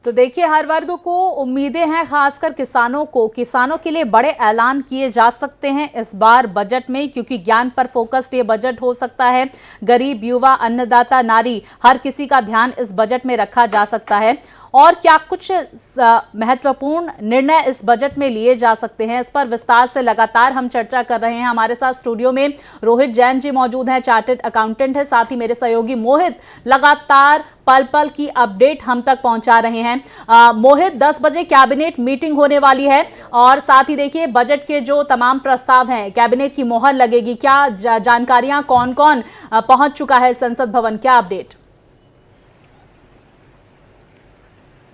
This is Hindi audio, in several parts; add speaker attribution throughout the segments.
Speaker 1: तो देखिए, हर वर्ग को उम्मीदें हैं, खासकर किसानों को। किसानों के लिए बड़े ऐलान किए जा सकते हैं इस बार बजट में, क्योंकि ज्ञान पर फोकस्ड ये बजट हो सकता है। गरीब, युवा, अन्नदाता, नारी, हर किसी का ध्यान इस बजट में रखा जा सकता है। और क्या कुछ महत्वपूर्ण निर्णय इस बजट में लिए जा सकते हैं, इस पर विस्तार से लगातार हम चर्चा कर रहे हैं। हमारे साथ स्टूडियो में रोहित जैन जी मौजूद हैं, चार्टर्ड अकाउंटेंट है। साथ ही मेरे सहयोगी मोहित लगातार पल पल की अपडेट हम तक पहुंचा रहे हैं। मोहित, 10 बजे कैबिनेट मीटिंग होने वाली है और साथ ही देखिए बजट के जो तमाम प्रस्ताव हैं, कैबिनेट की मोहर लगेगी। क्या जानकारियां, कौन कौन पहुंच चुका है संसद भवन, क्या अपडेट?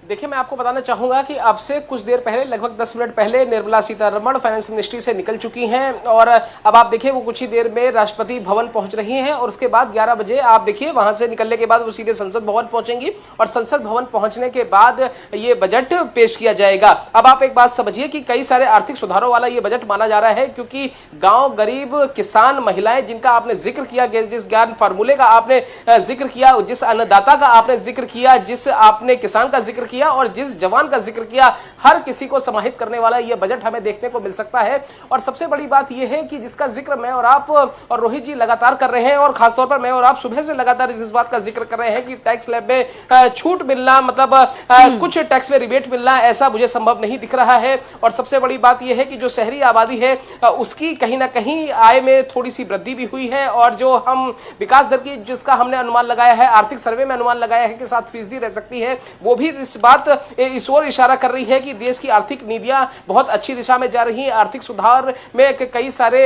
Speaker 2: देखिए, मैं आपको बताना चाहूंगा कि अब से कुछ देर पहले, लगभग 10 मिनट पहले, निर्मला सीतारमण फाइनेंस मिनिस्ट्री से निकल चुकी हैं और अब आप देखिए वो कुछ ही देर में राष्ट्रपति भवन पहुंच रही हैं और उसके बाद 11 बजे आप देखिए वहां से निकलने के बाद वो सीधे संसद भवन पहुंचेंगी और संसद भवन पहुंचने के बाद ये बजट पेश किया जाएगा। अब आप एक बात समझिए कि कई सारे आर्थिक सुधारों वाला ये बजट माना जा रहा है, क्योंकि गाँव, गरीब, किसान, महिलाएं, जिनका आपने जिक्र किया, जिस ज्ञान फार्मूले का आपने जिक्र किया, जिस अन्नदाता का आपने जिक्र किया, जिस आपने किसान का जिक्र किया और जिस जवान का जिक्र किया, हर किसी को समाहित करने वाला यह बजट हमें देखने को मिल सकता है। और सबसे बड़ी बात यह है कि जिसका जिक्र मैं और आप और रोहित जी लगातार कर रहे हैं, और खासतौर पर मैं और आप सुबह से लगातार इस बात का जिक्र कर रहे हैं कि टैक्स स्लैब में छूट मिलना, मतलब कुछ टैक्स में रिबेट मिलना, ऐसा मुझे संभव नहीं दिख रहा है। और सबसे बड़ी बात यह है कि जो शहरी आबादी है उसकी कहीं ना कहीं आय में थोड़ी सी वृद्धि भी हुई है, और जो हम विकास दर की, जिसका हमने अनुमान लगाया है, आर्थिक सर्वे में अनुमान लगाया है कि 7% रह सकती है, वो भी इस बात इस ओर इशारा कर रही है कि देश की आर्थिक नीतियां बहुत अच्छी दिशा में जा रही हैं। आर्थिक सुधार में कई सारे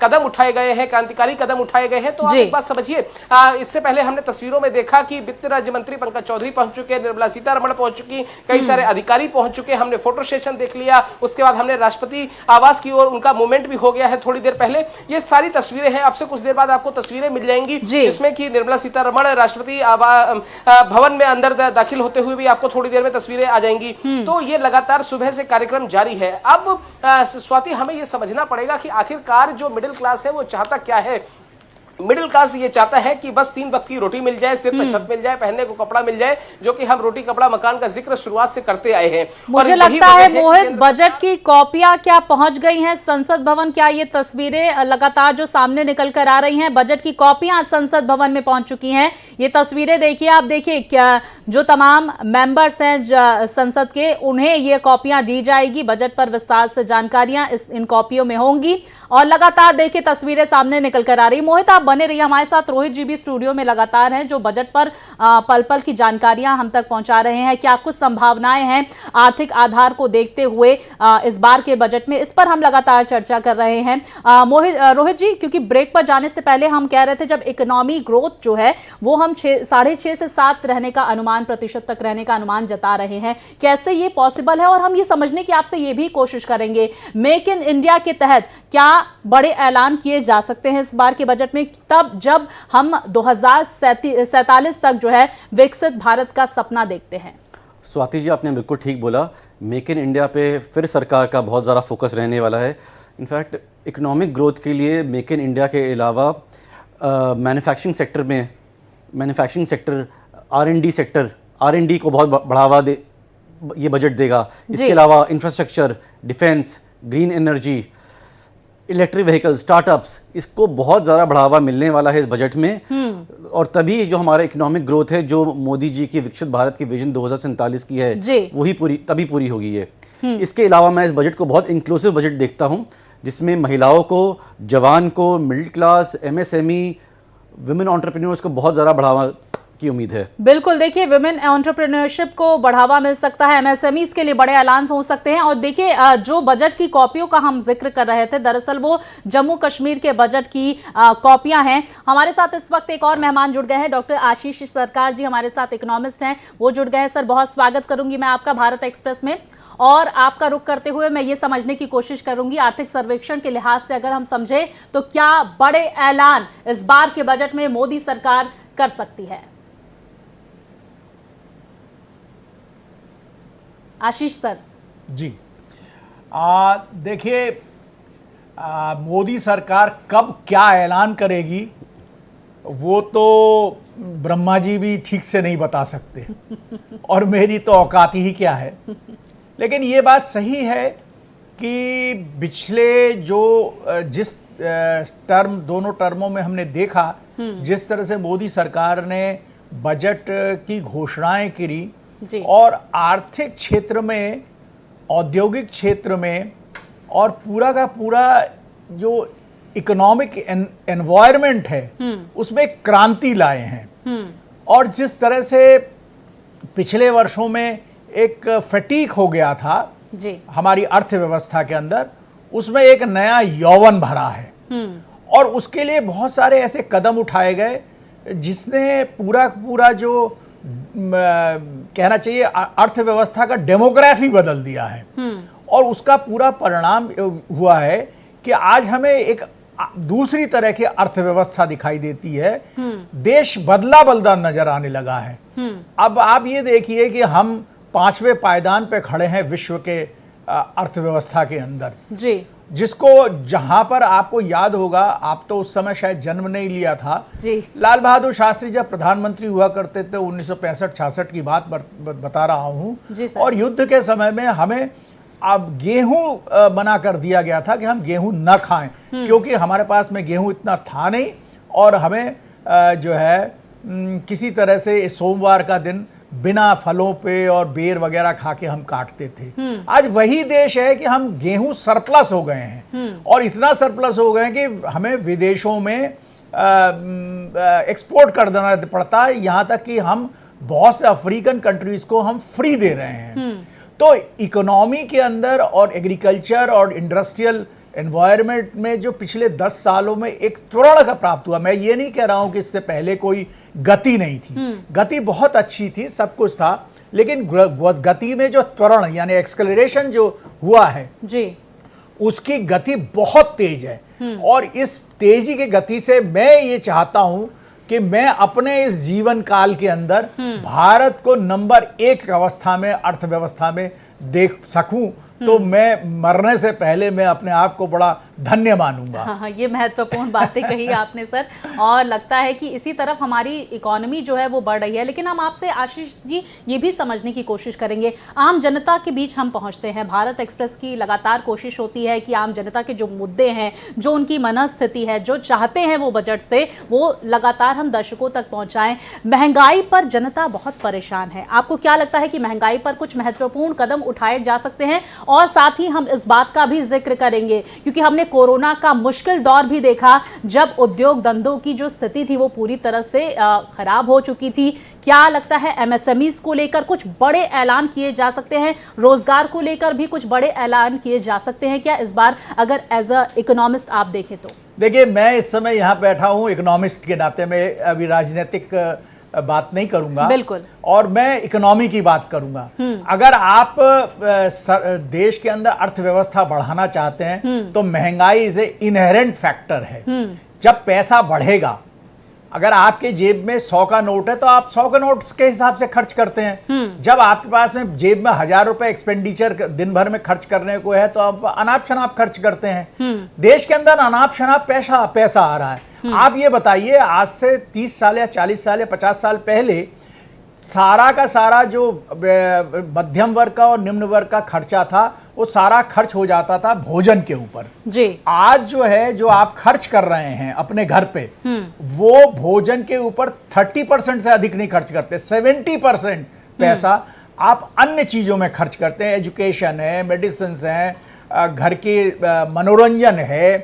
Speaker 2: कदम उठाए गए हैं, क्रांतिकारी कदम उठाए गए हैं। तो आप एक बात समझिए, इससे पहले हमने तस्वीरों में देखा कि वित्त राज्य मंत्री पंकज चौधरी पहुंच चुके, निर्मला सीतारमण पहुंच चुकी, कई सारे अधिकारी पहुंच चुके, हमने फोटो सेशन देख लिया, उसके बाद हमने राष्ट्रपति आवास की ओर उनका मूवमेंट भी हो गया है थोड़ी देर पहले। ये सारी तस्वीरें हैं, अब से कुछ देर बाद आपको तस्वीरें मिल जाएंगी जिसमें कि निर्मला सीतारमण राष्ट्रपति भवन में अंदर दाखिल होते हुए भी आपको थोड़ी देर में तस्वीरें आ जाएंगी। तो ये लगातार सुबह से कार्यक्रम जारी है। अब स्वाति, हमें ये समझना पड़ेगा कि आखिरकार जो मिडिल क्लास है वो चाहता क्या है। मिडिल क्लास ये चाहता है कि बस 3 वक्त की रोटी मिल जाए, सिर पर छत मिल जाए, पहनने को कपड़ा मिल जाए, जो कि हम रोटी कपड़ा मकान का जिक्र शुरुआत से करते आए हैं।
Speaker 1: मुझे लगता है मोहित, बजट की कॉपियां क्या पहुंच गई हैं संसद भवन? क्या ये तस्वीरें लगातार जो सामने निकल कर आ रही हैं, बजट की कॉपियां संसद भवन में पहुंच चुकी हैं? ये तस्वीरें देखिए, आप देखिए, क्या जो तमाम मेंबर्स हैं संसद के, उन्हें ये कॉपियां दी जाएगी। बजट पर विस्तार से जानकारियां इन कॉपियों में होंगी और लगातार देखिए तस्वीरें सामने निकल कर आ रही। मोहित, आप बने रहिए हमारे साथ, रोहित जी भी स्टूडियो में लगातार हैं, जो बजट पर पल पल की जानकारियां हम तक पहुंचा रहे हैं। क्या कुछ संभावनाएं हैं आर्थिक आधार को देखते हुए इस बार के बजट में, इस पर हम लगातार चर्चा कर रहे हैं। रोहित जी, क्योंकि ब्रेक पर जाने से पहले हम कह रहे थे जब इकोनॉमी ग्रोथ जो है वो हम 6.5 से 7 रहने का अनुमान, प्रतिशत तक रहने का अनुमान जता रहे हैं, कैसे ये पॉसिबल है? और हम ये समझने की आपसे ये भी कोशिश करेंगे, मेक इन इंडिया के तहत क्या बड़े ऐलान किए जा सकते हैं इस बार के बजट में, तब जब हम 2047 तक जो है विकसित भारत का सपना देखते हैं?
Speaker 3: स्वाति जी, आपने बिल्कुल ठीक बोला। मेक इन इंडिया पे फिर सरकार का बहुत ज़्यादा फोकस रहने वाला है। इनफैक्ट इकोनॉमिक ग्रोथ के लिए मेक इन इंडिया के अलावा मैन्युफैक्चरिंग सेक्टर में, मैन्युफैक्चरिंग सेक्टर, R&D को बहुत बढ़ावा दे ये बजट देगा। इसके अलावा infrastructure, defence, green energy, electric vehicle, startups, इसको बहुत ज़्यादा बढ़ावा मिलने वाला है इस बजट में। और तभी जो हमारा इकोनॉमिक ग्रोथ है, जो मोदी जी की विकसित भारत की विजन 2047 की है, वही तभी पूरी होगी है। इसके अलावा मैं इस बजट को बहुत इंक्लूसिव बजट देखता हूँ, जिसमें महिलाओं को, जवान को, middle class, MSME, women entrepreneurs को बहुत ज़्यादा बढ़ावा की उम्मीद है।
Speaker 1: बिल्कुल, देखिए विमेन एंटरप्रेन्योरशिप को बढ़ावा मिल सकता है, MSMEs के लिए बड़े ऐलान हो सकते हैं। और देखिए जो बजट की कॉपियों का हम जिक्र कर रहे थे, दरअसल वो जम्मू कश्मीर के बजट की कॉपियां हैं। हमारे साथ इस वक्त एक और मेहमान जुड़ गए हैं, डॉक्टर आशीष सरकार जी हमारे साथ इकोनॉमिस्ट हैं, वो जुड़ गए हैं। सर, बहुत स्वागत करूंगी मैं आपका भारत एक्सप्रेस में। और आपका रुख करते हुए मैं ये समझने की कोशिश करूंगी, आर्थिक सर्वेक्षण के लिहाज से अगर हम समझे तो क्या बड़े ऐलान इस बार के बजट में मोदी सरकार कर सकती है? आशीष सर
Speaker 4: जी, देखिए, मोदी सरकार कब क्या ऐलान करेगी वो तो ब्रह्मा जी भी ठीक से नहीं बता सकते और मेरी तो औकात ही क्या है। लेकिन ये बात सही है कि पिछले जिस टर्म दोनों टर्मों में हमने देखा जिस तरह से मोदी सरकार ने बजट की घोषणाएं करी
Speaker 1: जी।
Speaker 4: और आर्थिक क्षेत्र में, औद्योगिक क्षेत्र में और पूरा का पूरा जो इकोनॉमिक एनवायरनमेंट है उसमें क्रांति लाए हैं। और जिस तरह से पिछले वर्षों में एक फटीक हो गया था
Speaker 1: जी।
Speaker 4: हमारी अर्थव्यवस्था के अंदर, उसमें एक नया यौवन भरा है और उसके लिए बहुत सारे ऐसे कदम उठाए गए जिसने पूरा जो कहना चाहिए अर्थव्यवस्था का डेमोग्राफी बदल दिया है। और उसका पूरा परिणाम हुआ है कि आज हमें एक दूसरी तरह की अर्थव्यवस्था दिखाई देती है। देश बदला बदला नजर आने लगा है। अब आप ये देखिए कि हम 5वें पायदान पे खड़े हैं विश्व के अर्थव्यवस्था के अंदर जी। जिसको जहां पर आपको याद होगा, आप तो उस समय शायद जन्म नहीं लिया था
Speaker 1: जी।
Speaker 4: लाल बहादुर शास्त्री जब प्रधानमंत्री हुआ करते थे 1965-66 की बात बता रहा हूं। और युद्ध के समय में हमें अब गेहूं मना कर दिया गया था कि हम गेहूं न खाएं क्योंकि हमारे पास में गेहूं इतना था नहीं और हमें जो है किसी तरह से सोमवार का दिन बिना फलों पे और बेर वगैरह खा के हम काटते थे। आज वही देश है कि हम गेहूं सरप्लस हो गए हैं और इतना सरप्लस हो गए हैं कि हमें विदेशों में एक्सपोर्ट कर देना पड़ता है, यहाँ तक कि हम बहुत से अफ्रीकन कंट्रीज को हम फ्री दे रहे हैं। तो इकोनॉमी के अंदर और एग्रीकल्चर और इंडस्ट्रियल एनवायरनमेंट में जो पिछले 10 सालों में एक त्वरण का प्राप्त हुआ, मैं ये नहीं कह रहा हूं कि इससे पहले कोई गति नहीं थी, गति बहुत अच्छी थी, सब कुछ था, लेकिन गति में जो त्वरण यानी एक्सेलरेशन जो हुआ है जी, उसकी गति बहुत तेज है। और इस तेजी की गति से मैं ये चाहता हूं कि मैं अपने इस जीवन काल के अंदर भारत को नंबर 1 अवस्था में, अर्थव्यवस्था में देख सकूं, तो मैं मरने से पहले मैं अपने आप को बड़ा धन्य मानूंगा।
Speaker 1: हाँ, ये महत्वपूर्ण बातें कही आपने सर। और लगता है कि इसी तरफ हमारी इकोनॉमी जो है वो बढ़ रही है। लेकिन हम आपसे आशीष जी ये भी समझने की कोशिश करेंगे, आम जनता के बीच हम पहुंचते हैं, भारत एक्सप्रेस की लगातार कोशिश होती है कि आम जनता के जो मुद्दे हैं, जो उनकी मनस्थिति है, जो चाहते हैं वो बजट से, वो लगातार हम दर्शकों तक पहुंचाएं। महंगाई पर जनता बहुत परेशान है। आपको क्या लगता है कि महंगाई पर कुछ महत्वपूर्ण कदम उठाए जा सकते हैं? और साथ ही हम इस बात का भी जिक्र करेंगे क्योंकि हमने कोरोना का मुश्किल दौर भी देखा जब उद्योग धंधों की जो स्थिति थी वो पूरी तरह से खराब हो चुकी थी। क्या लगता है एमएसएमईज को लेकर कुछ बड़े ऐलान किए जा सकते हैं? रोजगार को लेकर भी कुछ बड़े ऐलान किए जा सकते हैं क्या इस बार, अगर एज अ इकोनॉमिस्ट आप देखें तो?
Speaker 4: देखिए, मैं इस समय यहाँ बैठा हूँ इकोनॉमिस्ट के नाते, में अभी राजनीतिक बात नहीं करूंगा, बिल्कुल, और मैं इकोनॉमी की बात करूंगा। अगर आप देश के अंदर अर्थव्यवस्था बढ़ाना चाहते हैं तो महंगाई इज ए इनहेरेंट फैक्टर है। जब पैसा बढ़ेगा, अगर आपके जेब में 100 का नोट है तो आप 100 के नोट के हिसाब से खर्च करते हैं। जब आपके पास में जेब में 1000 रुपए एक्सपेंडिचर दिन भर में खर्च करने को है तो आप अनाप शनाप खर्च करते हैं। देश के अंदर अनाप शनाप पैसा आ रहा है। आप ये बताइए, आज से 30 साल या 40 साल या 50 साल पहले सारा का सारा जो मध्यम वर्ग का और निम्न वर्ग का खर्चा था वो सारा खर्च हो जाता था भोजन के ऊपर जी। आज जो है, जो आप खर्च कर रहे हैं अपने घर पे, वो भोजन के ऊपर 30% से अधिक नहीं खर्च करते। 70% पैसा आप अन्य चीजों में खर्च करते हैं। एजुकेशन है, मेडिसिन है, घर के मनोरंजन है,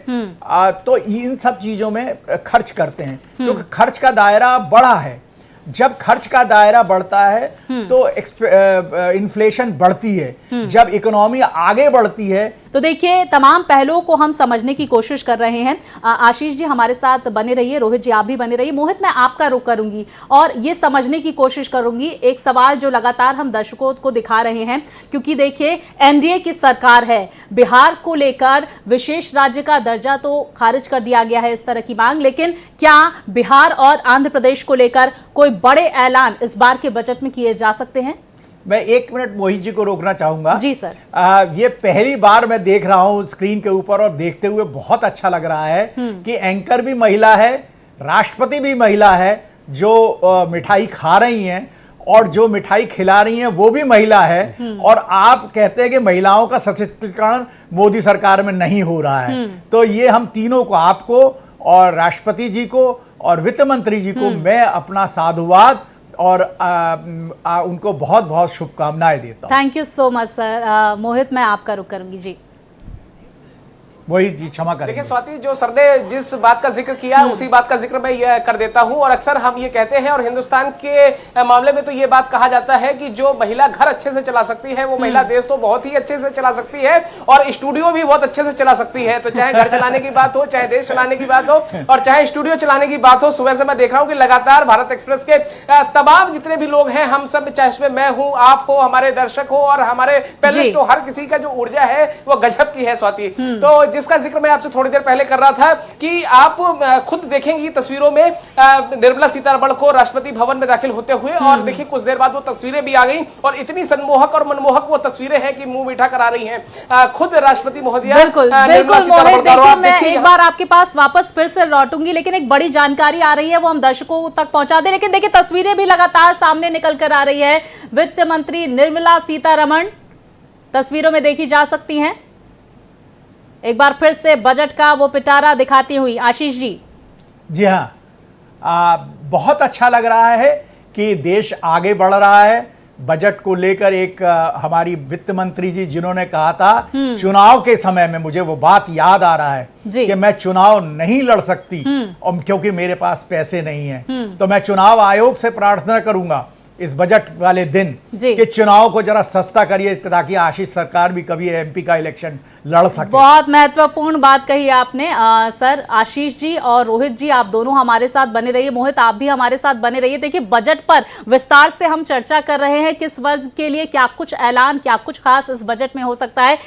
Speaker 4: तो इन सब चीजों में खर्च करते हैं क्योंकि खर्च का दायरा बड़ा है। जब खर्च का दायरा बढ़ता है तो इन्फ्लेशन बढ़ती है। जब इकोनॉमी आगे बढ़ती है
Speaker 1: तो देखिए, तमाम पहलुओं को हम समझने की कोशिश कर रहे हैं। आशीष जी हमारे साथ बने रहिए, रोहित जी आप भी बने रहिए। मोहित, मैं आपका रुख करूंगी और ये समझने की कोशिश करूंगी एक सवाल जो लगातार हम दर्शकों को दिखा रहे हैं, क्योंकि देखिए एनडीए की सरकार है, बिहार को लेकर विशेष राज्य का दर्जा तो खारिज कर दिया गया है, इस तरह की मांग, लेकिन क्या बिहार और आंध्र प्रदेश को लेकर कोई बड़े ऐलान इस बार के बजट में किए जा सकते हैं?
Speaker 4: मैं 1 मिनट मोहित जी को रोकना चाहूंगा।
Speaker 1: जी सर।
Speaker 4: ये पहली बार मैं देख रहा हूं स्क्रीन के ऊपर और देखते हुए बहुत अच्छा लग रहा है कि एंकर भी महिला है, राष्ट्रपति भी महिला है, जो मिठाई खा रही हैं और जो मिठाई खिला रही हैं वो भी महिला है, और आप कहते हैं कि महिलाओं का सशक्तिकरण मोदी सरकार में नहीं हो रहा है। तो ये हम तीनों को, आपको और राष्ट्रपति जी को और वित्त मंत्री जी को मैं अपना साधुवाद और उनको बहुत बहुत शुभकामनाएं देता हूं।
Speaker 1: Thank you so much sir. Mohit, मैं आपका रुख करूंगी जी।
Speaker 4: वही जी, क्षमा करें।
Speaker 2: देखिए स्वाति, जो सर ने जिस बात का जिक्र किया उसी बात का जिक्र मैं ये कर देता हूं। और अक्सर हम ये कहते हैं, और हिंदुस्तान के मामले में तो ये बात कहा जाता है कि जो महिला घर अच्छे से चला सकती है वो महिला देश तो बहुत ही अच्छे से चला सकती है, और स्टूडियो भी बहुत अच्छे से चला सकती है। तो चाहे घर चलाने की बात हो, चाहे देश चलाने की बात हो, और चाहे स्टूडियो चलाने की बात हो। सुबह से मैं देख रहा हूं कि लगातार भारत एक्सप्रेस के तमाम जितने भी लोग हैं, हम सब, चाहे उसमें मैं हूं, आप हो, हमारे दर्शक हो और हमारे पैनलिस्ट हो, हर किसी का जो ऊर्जा है वो गजब की है स्वाति। तो जिसका जिक्र मैं आपसे थोड़ी देर पहले कर रहा था कि आप खुद देखेंगी तस्वीरों में निर्मला सीतारमण को राष्ट्रपति भवन में दाखिल होते हुए, और देखिए कुछ देर बाद वो तस्वीरें भी आ गई, और इतनी मनमोहक और मनमोहक वो तस्वीरें हैं कि मुंह मीठा करा रही हैं खुद राष्ट्रपति महोदया।
Speaker 1: बिल्कुल बिल्कुल मोहित, देखिए मैं एक बार आपके पास वापस फिर से लौटूंगी, लेकिन एक बड़ी जानकारी आ रही है वो हम दर्शकों तक पहुंचा दें। लेकिन देखिए तस्वीरें भी लगातार सामने निकल कर आ रही है। वित्त मंत्री निर्मला सीतारमण तस्वीरों में देखी जा सकती हैं, एक बार फिर से बजट का वो पिटारा दिखाती हुई। आशीष जी।
Speaker 4: जी हाँ, बहुत अच्छा लग रहा है कि देश आगे बढ़ रहा है बजट को लेकर। एक हमारी वित्त मंत्री जी जिन्होंने कहा था चुनाव के समय में, मुझे वो बात याद आ रहा है कि मैं चुनाव नहीं लड़ सकती और क्योंकि मेरे पास पैसे नहीं है, तो मैं चुनाव आयोग से प्रार्थना करूंगा इस बजट वाले दिन कि चुनाव को जरा सस्ता करिए ताकि आशीष सरकार भी कभी एमपी का इलेक्शन लड़ सके।
Speaker 1: बहुत महत्वपूर्ण बात कही आपने सर। आशीष जी और रोहित जी, आप दोनों हमारे साथ बने रहिए। मोहित, आप भी हमारे साथ बने रहिए। देखिए बजट पर विस्तार से हम चर्चा कर रहे हैं, किस वर्ग के लिए क्या कुछ ऐलान, क्या कुछ खास इस बजट में हो सकता है।